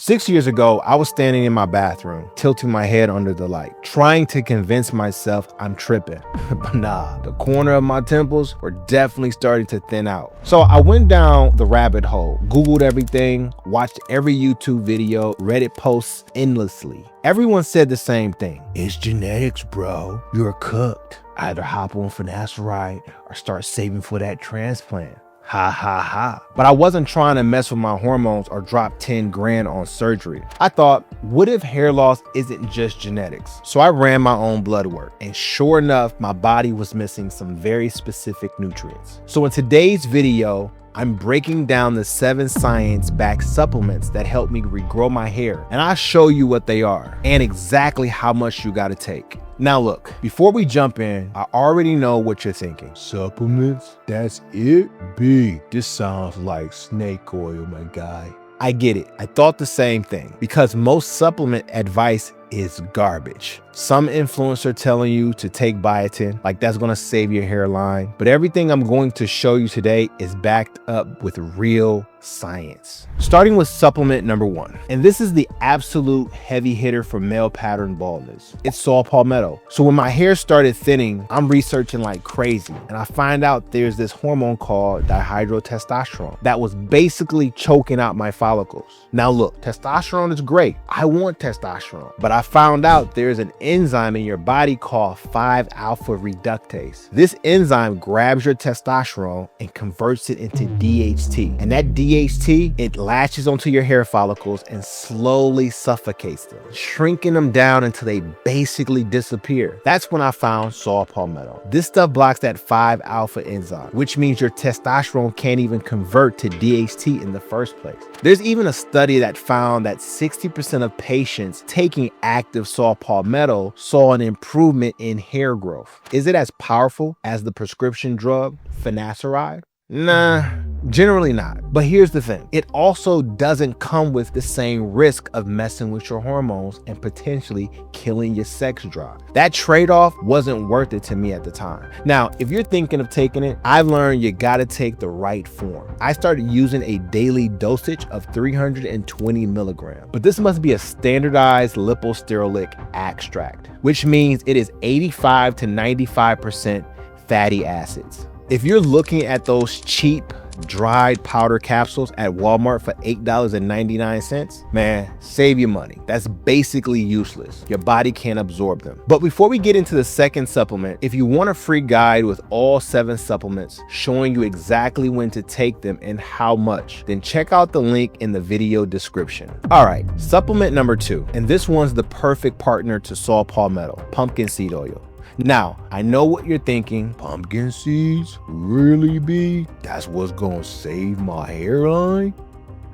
6 years ago, I was standing in my bathroom, tilting my head under the light, trying to convince myself I'm tripping. But nah, the corner of my temples were definitely starting to thin out. So I went down the rabbit hole, Googled everything, watched every YouTube video, Reddit posts endlessly. Everyone said the same thing. It's genetics, bro. You're cooked. Either hop on finasteride or start saving for that transplant. Ha ha ha. But I wasn't trying to mess with my hormones or drop 10 grand on surgery. I thought, what if hair loss isn't just genetics? So I ran my own blood work, and sure enough, my body was missing some very specific nutrients. So in today's video, I'm breaking down the 7 science-backed supplements that help me regrow my hair, and I'll show you what they are and exactly how much you gotta take. Now look, before we jump in, I already know what you're thinking. Supplements? That's it? B, this sounds like snake oil, my guy. I get it. I thought the same thing because most supplement advice is garbage. Some influencer telling you to take biotin, like that's gonna save your hairline. But everything I'm going to show you today is backed up with real science. Starting with supplement number 1. And this is the absolute heavy hitter for male pattern baldness. It's saw palmetto. So when my hair started thinning, I'm researching like crazy. And I find out there's this hormone called dihydrotestosterone that was basically choking out my follicles. Now look, testosterone is great. I want testosterone, but I found out there's an enzyme in your body called 5-alpha reductase. This enzyme grabs your testosterone and converts it into DHT. And that DHT, it latches onto your hair follicles and slowly suffocates them, shrinking them down until they basically disappear. That's when I found saw palmetto. This stuff blocks that 5-alpha enzyme, which means your testosterone can't even convert to DHT in the first place. There's even a study that found that 60% of patients taking active saw palmetto saw an improvement in hair growth. Is it as powerful as the prescription drug finasteride? Nah, generally not. But here's the thing. It also doesn't come with the same risk of messing with your hormones and potentially killing your sex drive. That trade-off wasn't worth it to me at the time. Now, if you're thinking of taking it, I've learned you gotta take the right form. I started using a daily dosage of 320 milligrams, but this must be a standardized liposteroic extract, which means it is 85 to 95% fatty acids. If you're looking at those cheap dried powder capsules at Walmart for $8.99, man, save your money. That's basically useless. Your body can't absorb them. But before we get into the second supplement, if you want a free guide with all 7 supplements showing you exactly when to take them and how much, then check out the link in the video description. All right, supplement number 2, and this one's the perfect partner to saw palmetto, pumpkin seed oil. Now, I know what you're thinking. Pumpkin seeds? Really, B? That's what's gonna save my hairline?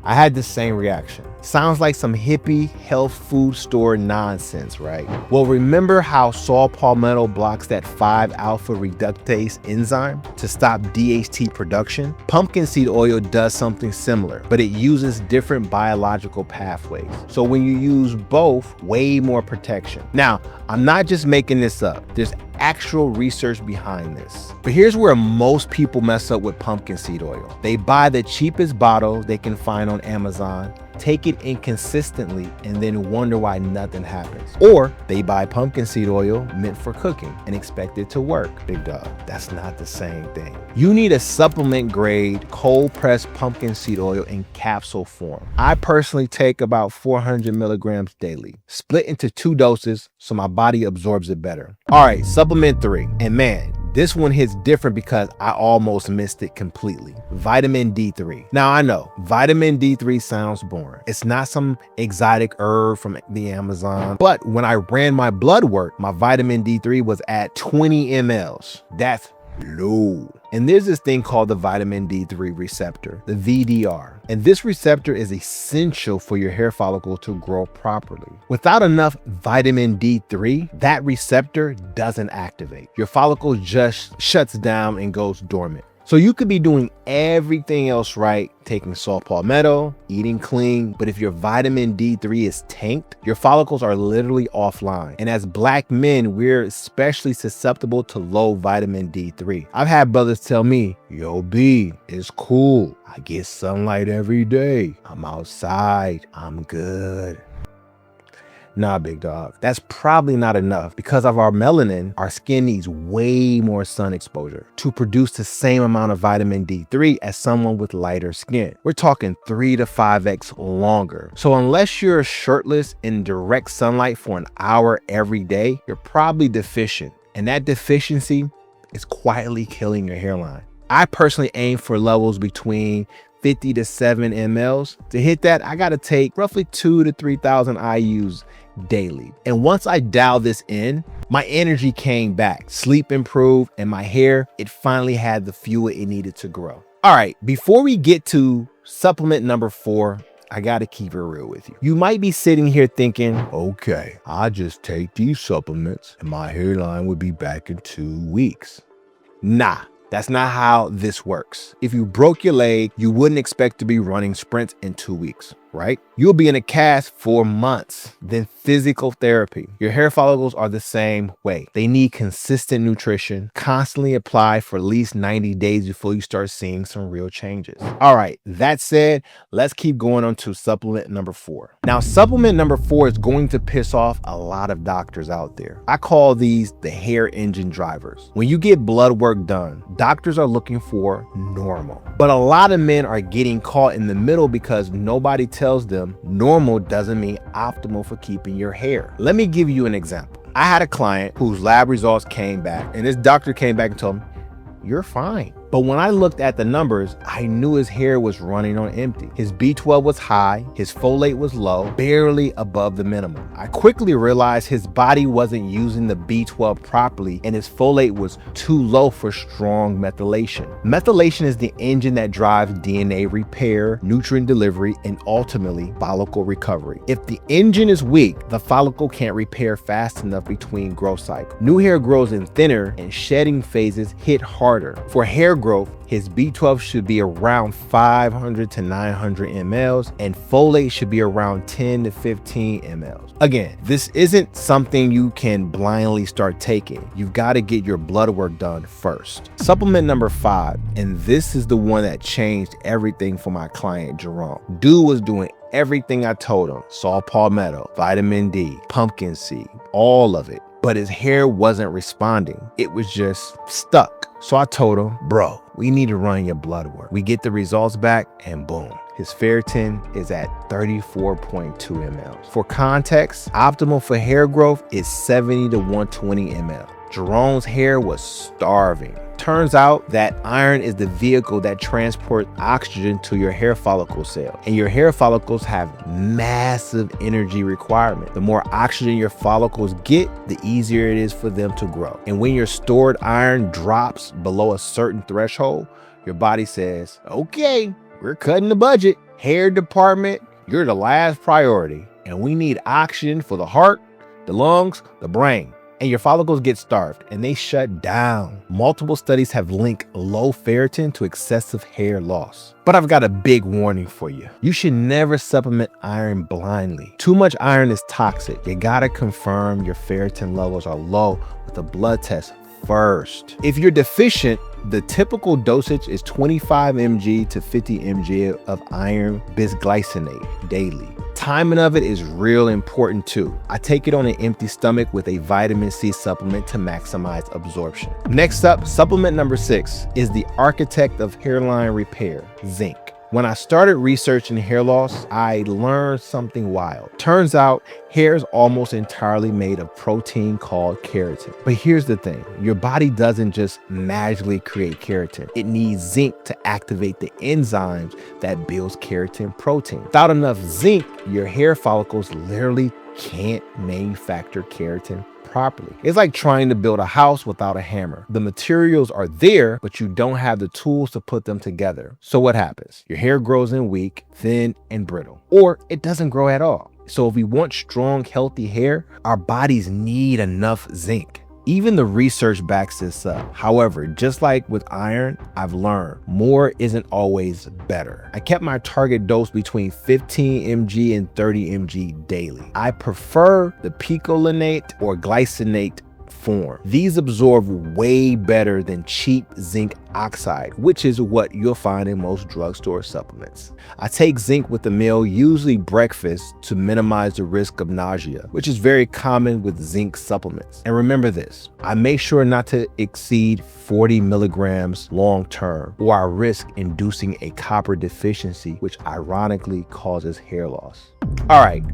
I had the same reaction. Sounds like some hippie health food store nonsense, right? Well, remember how saw palmetto blocks that 5-alpha reductase enzyme to stop DHT production? Pumpkin seed oil does something similar, but it uses different biological pathways. So when you use both, way more protection. Now, I'm not just making this up. There's actual research behind this. But here's where most people mess up with pumpkin seed oil. They buy the cheapest bottle they can find on Amazon, take it inconsistently, and then wonder why nothing happens. Or they buy pumpkin seed oil meant for cooking and expect it to work. Big dog, that's not the same thing. You need a supplement grade cold pressed pumpkin seed oil in capsule form. I personally take about 400 milligrams daily, split into 2 doses so my body absorbs it better. All right, supplement 3, and man, this one hits different because I almost missed it completely. Vitamin D3. Now I know, vitamin D3 sounds boring. It's not some exotic herb from the Amazon. But when I ran my blood work, my vitamin D3 was at 20 mLs. That's low. And there's this thing called the vitamin D3 receptor, the VDR. And this receptor is essential for your hair follicle to grow properly. Without enough vitamin D3, that receptor doesn't activate. Your follicle just shuts down and goes dormant. So you could be doing everything else right, taking saw palmetto, eating clean, but if your vitamin D3 is tanked, your follicles are literally offline. And as Black men, we're especially susceptible to low vitamin D3. I've had brothers tell me, yo B, it's cool. I get sunlight every day. I'm outside. I'm good. Nah, big dog, that's probably not enough. Because of our melanin, our skin needs way more sun exposure to produce the same amount of vitamin D3 as someone with lighter skin. We're talking 3 to 5x longer. So unless you're shirtless in direct sunlight for an hour every day, you're probably deficient. And that deficiency is quietly killing your hairline. I personally aim for levels between 50 to 7 mLs. To hit that, I gotta take roughly 2 to 3,000 IUs daily. And once I dialed this in, my energy came back, sleep improved, and my hair, it finally had the fuel it needed to grow. All right, before we get to supplement number 4, I gotta keep it real with you. You might be sitting here thinking, okay, I just take these supplements and my hairline would be back in 2 weeks. Nah. That's not how this works. If you broke your leg, you wouldn't expect to be running sprints in 2 weeks, right? You'll be in a cast for months, then physical therapy. Your hair follicles are the same way. They need consistent nutrition, constantly apply for at least 90 days before you start seeing some real changes. All right, that said, let's keep going on to supplement number 4. Now, supplement number 4 is going to piss off a lot of doctors out there. I call these the hair engine drivers. When you get blood work done, doctors are looking for normal. But a lot of men are getting caught in the middle because nobody tells them normal doesn't mean optimal for keeping your hair. Let me give you an example. I had a client whose lab results came back, and this doctor came back and told him, you're fine. But when I looked at the numbers, I knew his hair was running on empty. His B12 was high, his folate was low, barely above the minimum. I quickly realized his body wasn't using the B12 properly and his folate was too low for strong methylation. Methylation is the engine that drives DNA repair, nutrient delivery, and ultimately follicle recovery. If the engine is weak, the follicle can't repair fast enough between growth cycles. New hair grows in thinner and shedding phases hit harder. For hair growth, his B12 should be around 500 to 900 mLs and folate should be around 10 to 15 mLs. Again, this isn't something you can blindly start taking. You've got to get your blood work done first. Supplement number 5, and this is the one that changed everything for my client Jerome. Dude was doing everything I told him: saw palmetto, vitamin D, pumpkin seed, all of it. But his hair wasn't responding. It was just stuck. So I told him, bro, we need to run your blood work. We get the results back and boom, his ferritin is at 34.2 mLs. For context, optimal for hair growth is 70 to 120 mL. Jerome's hair was starving. Turns out that iron is the vehicle that transports oxygen to your hair follicle cell. And your hair follicles have massive energy requirement. The more oxygen your follicles get, the easier it is for them to grow. And when your stored iron drops below a certain threshold, your body says, okay, we're cutting the budget. Hair department, you're the last priority. And we need oxygen for the heart, the lungs, the brain. And your follicles get starved and they shut down. Multiple studies have linked low ferritin to excessive hair loss. But I've got a big warning for you. You should never supplement iron blindly. Too much iron is toxic. You gotta confirm your ferritin levels are low with a blood test first. If you're deficient, the typical dosage is 25 mg to 50 mg of iron bisglycinate daily. Timing of it is real important too. I take it on an empty stomach with a vitamin C supplement to maximize absorption. Next up, supplement number 6 is the architect of hairline repair, zinc. When I started researching hair loss, I learned something wild. Turns out hair is almost entirely made of protein called keratin. But here's the thing, your body doesn't just magically create keratin. It needs zinc to activate the enzymes that builds keratin protein. Without enough zinc, your hair follicles literally can't manufacture keratin properly. It's like trying to build a house without a hammer. The materials are there, but you don't have the tools to put them together. So what happens? Your hair grows in weak, thin, and brittle, or it doesn't grow at all. So if we want strong, healthy hair, our bodies need enough zinc. Even the research backs this up. However, just like with iron, I've learned more isn't always better. I kept my target dose between 15 mg and 30 mg daily. I prefer the picolinate or glycinate form. These absorb way better than cheap zinc oxide, which is what you'll find in most drugstore supplements. I take zinc with a meal, usually breakfast, to minimize the risk of nausea, which is very common with zinc supplements. And remember this, I make sure not to exceed 40 milligrams long term, or I risk inducing a copper deficiency, which ironically causes hair loss. All right.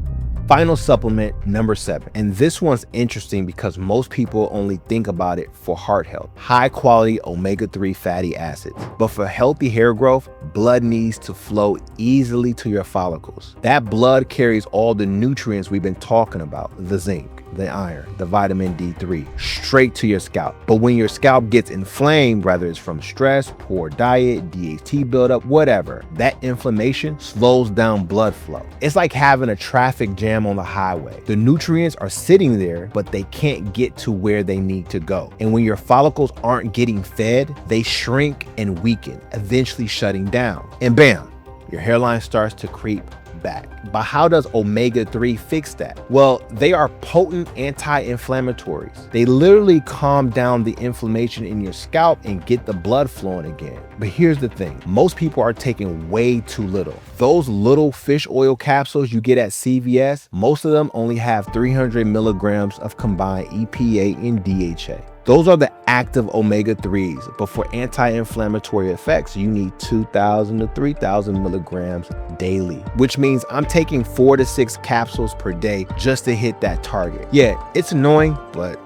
Final supplement, number 7. And this one's interesting because most people only think about it for heart health. High quality omega-3 fatty acids. But for healthy hair growth, blood needs to flow easily to your follicles. That blood carries all the nutrients we've been talking about, the zinc, the iron, the vitamin D3, straight to your scalp. But when your scalp gets inflamed, whether it's from stress, poor diet, DHT buildup, whatever, that inflammation slows down blood flow. It's like having a traffic jam on the highway. The nutrients are sitting there, but they can't get to where they need to go. And when your follicles aren't getting fed, they shrink and weaken, eventually shutting down. And bam, your hairline starts to creep back. But how does omega-3 fix that? Well, they are potent anti-inflammatories. They literally calm down the inflammation in your scalp and get the blood flowing again. But here's the thing, most people are taking way too little. Those little fish oil capsules you get at CVS, most of them only have 300 milligrams of combined EPA and DHA. Those are the active omega-3s, but for anti-inflammatory effects, you need 2,000 to 3,000 milligrams daily, which means I'm taking 4 to 6 capsules per day just to hit that target. Yeah, it's annoying, but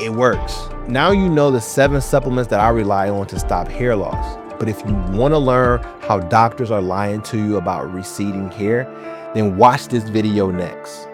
it works. Now you know the 7 supplements that I rely on to stop hair loss. But if you want to learn how doctors are lying to you about receding hair, then watch this video next.